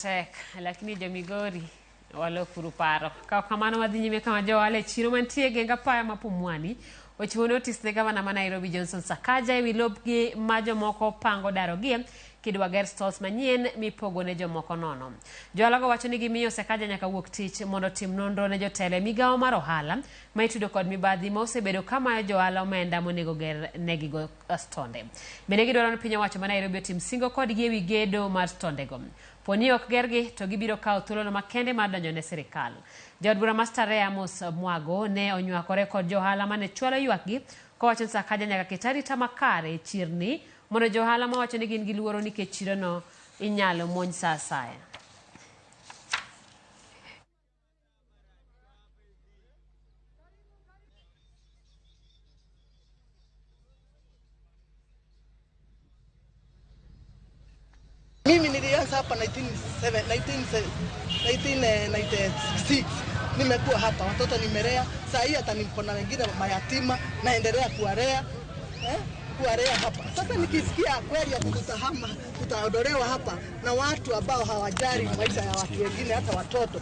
tek lakini jomigori walo kuru paro ka kamano wadhi nyime kama jo wale chiro mantie genga paya ma Pumwani ochiwo notice ne gavana ma Nairobi Johnson Sakaja ewi lobgi ma jomoko pango darogi kidwa ger stalls manyien mipogo ne jomoko nono. Joalago wacho ni gimiyo Sakaja nyaka wuok tich mondo tim nonro ne jotele migawo mar ohala ma itudo kod mibadhi ma osebedo kama joala omenda monego ger negigo stonde. Bende gidwaro ni piny owacho ma Nairobi otim singo kodgi ewi gedo mar stondego. Poni ok gergi to gibiro kawo thuolono makende mar donjo ne sirikal. Jaod bura ma Starehe Amos Mwago ne onywakore kod johala mane chwalo ywakgi kowacho ni Sakaja nyaka ket arita makare e chirni mondo johala mawacho ni gin gi luoro nikech chirono inyalo monj sa asaya. Mimi nilianza hapa 1996. Nimekuwa hapa, watoto nimelea, saa hii hata niko na wengine mayatima naendelea kuwalea. Kuwalea hapa. Sasa nikisikia kweli ati tutahama, tutaondolewa hapa na watu ambao hawajali maisha ya watu wengine hata watoto.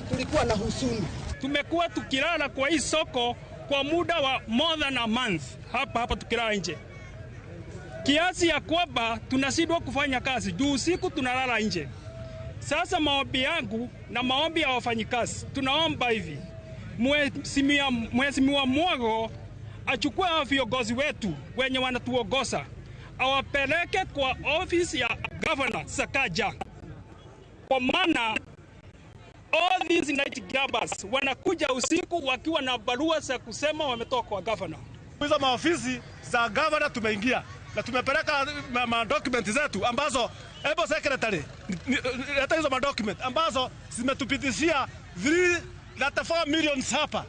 Tulikuwa na huzuni. Tumekuwa tukilala kwa hii soko kwa muda wa more than a month. Hapa tukilala nje. Kiasi ya kwamba tunashindwa kufanya kazi. Juu usiku tunalala nje. Sasa maombi yangu na maombi ya wafanyikazi, tunaomba hivi. Mheshimiwa Mwago achukue viongozi wetu wenye wanatuongoza awapeleke kwa ofisi ya Governor Sakaja, kwa maana all these night grabbers wanakuja usiku wakiwa na barua za kusema wametoka kwa governor. Hizo maofisi za governor tumeingia na tumepeleka document zetu ambazo ebo secretary hata hizo document ambazo zimetupitishia 3.4 million hapa.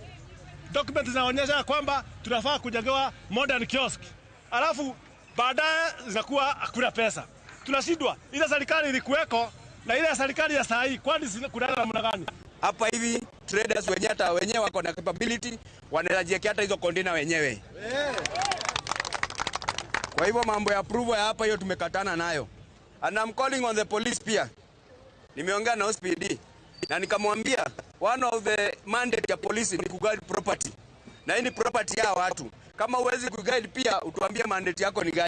Document zinaonyesha kwamba tunafaa kujengewa modern kiosk. Alafu baadaye zinakuwa hakuna pesa. Tunashindwa. Ile serikali ilikuweko na ile serikali ya saa hii kwani kuna namna gani? Hapa hivi traders wenyewe wako na capability wanajiwekea hata hizo container wenyewe. Kwa hivyo mambo ya approval ya hapa hiyo tumekatana nayo. And I'm calling on the police pia. Nimeongea na OSPD na nikamwambia one of the mandate ya polisi ni kuguide property. Na hii ni property ya watu. Kama huwezi kuguide pia utuambie mandate yako ni gani.